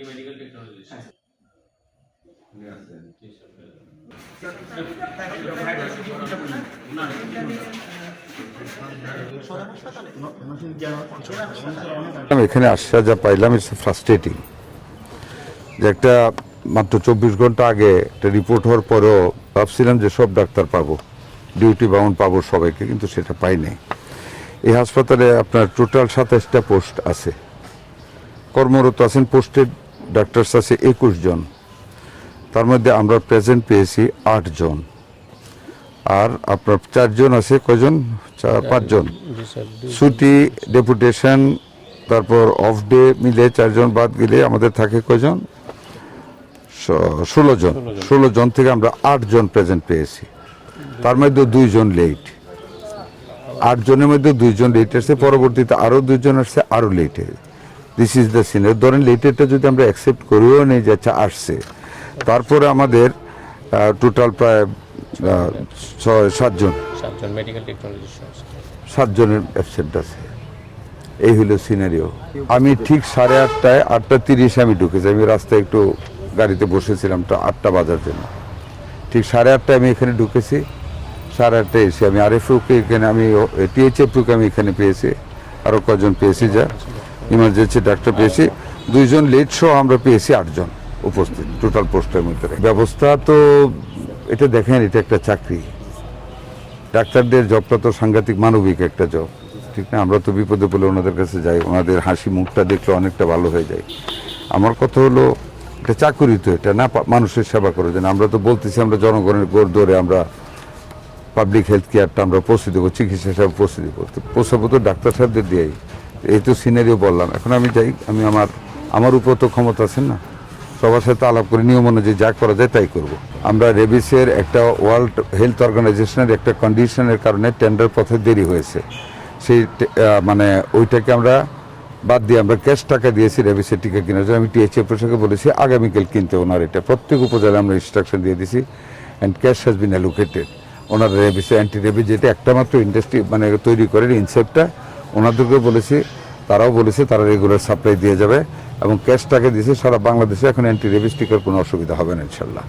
Medical technology এখানে আসা যা পাইলাম ইটস ফ্রাস্ট্রেটিং যে একটা মাত্র 24 ঘন্টা আগে একটা রিপোর্ট হওয়ার পরেও ভাবছিলাম যে সব ডাক্তার পাবো, ডিউটি বাউন্ড পাবো সবাইকে, কিন্তু সেটা পাই নাই। এই হাসপাতালে আপনার টোটাল 27টা পোস্ট আছে, কর্মরত আছেন পোস্টেড ডাক্তারস আছে 21 জন, তার মধ্যে আমরা প্রেজেন্ট পেয়েছি 8 জন, আর আপনার 4 জন আছে, কয়জন? 5 জন ছুটি ডেপুটেশন, তারপর অফ ডে মিলে 4 জন বাদ গেলে আমাদের থাকে কয়জন? 16 জন। 16 জন থেকে আমরা 8 জন প্রেজেন্ট পেয়েছি, তার মধ্যে 2 জন লেট। 8 জনের মধ্যে 2 জন লেট আসছে, পরবর্তীতে আরো 2 জন আসছে আরো লেটে। This is the scenery. ধরেন লেটেরটা যদি আমরা অ্যাকসেপ্ট করেও নেই যাচ্ছে আসছে, তারপরে আমাদের টোটাল প্রায় 7 জন মেডিকেল টেকনোলজি 7 জনের অ্যাবসেন্ট আছে। এই হলো সিনারিও। আমি ঠিক 8:30টায় 8:30 আমি ঢুকেছি। আমি রাস্তায় একটু গাড়িতে বসেছিলাম 8টা বাজার জন্য। ঠিক 8:30টায় আমি এখানে ঢুকেছি, 8:30টায় এসে আমি আরএফওকে এখানে, আমি টিএইচএফকে আমি এখানে পেয়েছি, আরও কজন পেয়েছি, যা ইমার্জেন্সি ডাক্তার পেয়েছি, 2 জন লেট সহ আমরা পেয়েছি 8 জন উপস্থিত টোটাল পোস্টের মধ্যে। ব্যবস্থা তো এটা দেখেন, এটা একটা চাকরি, ডাক্তারদের জবটা তো সাংঘাতিক মানবিক একটা জব, ঠিক না? আমরা তো বিপদে পড়লে ওনাদের কাছে যাই, ওনাদের হাসি মুখটা দেখলে অনেকটা ভালো হয়ে যায়। আমার কথা হলো এটা চাকুরি তো, এটা না মানুষের সেবা করে দেন। আমরা তো বলতেছি আমরা জনগণের গোড় ধরে আমরা পাবলিক হেলথ কেয়ারটা আমরা পৌঁছে দেবো, চিকিৎসা সেবা পৌঁছে দেবো, তো পৌঁছাবো তো ডাক্তার সাহেবদের দিয়েই। এই তো সিনারিও বললাম। এখন আমি যাই, আমি আমার উপর তো ক্ষমতা আছেন না, সবার সাথে আলাপ করে নিয়ম অনুযায়ী যা করা যায় তাই করব। আমরা রেবিসের একটা ওয়ার্ল্ড হেলথ অর্গানাইজেশনের একটা কন্ডিশনের কারণে টেন্ডার পথে দেরি হয়েছে, সেই মানে ওইটাকে আমরা বাদ দিয়ে আমরা ক্যাশ টাকা দিয়েছি রেবিসের টিকা কেনার জন্য। আমি টিএইচএফ সঙ্গে বলেছি আগামীকাল কিনতে ওনার, এটা প্রত্যেক উপজেলায় আমরা ইনস্ট্রাকশন দিয়ে দিছি, and cash has been allocated. ওনার রেবিসে অ্যান্টি রেবিস যেটা একটা মাত্র ইন্ডাস্ট্রি মানে তৈরি করেন ইনসেপ্টটা, ওনাদেরকেও বলেছি, তারাও বলেছে তারা রেগুলার সাপ্লাই দিয়ে যাবে, এবং ক্যাশ টাকা দিয়েছে সারা বাংলাদেশে। এখন অ্যান্টি রেবিস টিকার কোনো অসুবিধা হবে না ইনশাল্লাহ।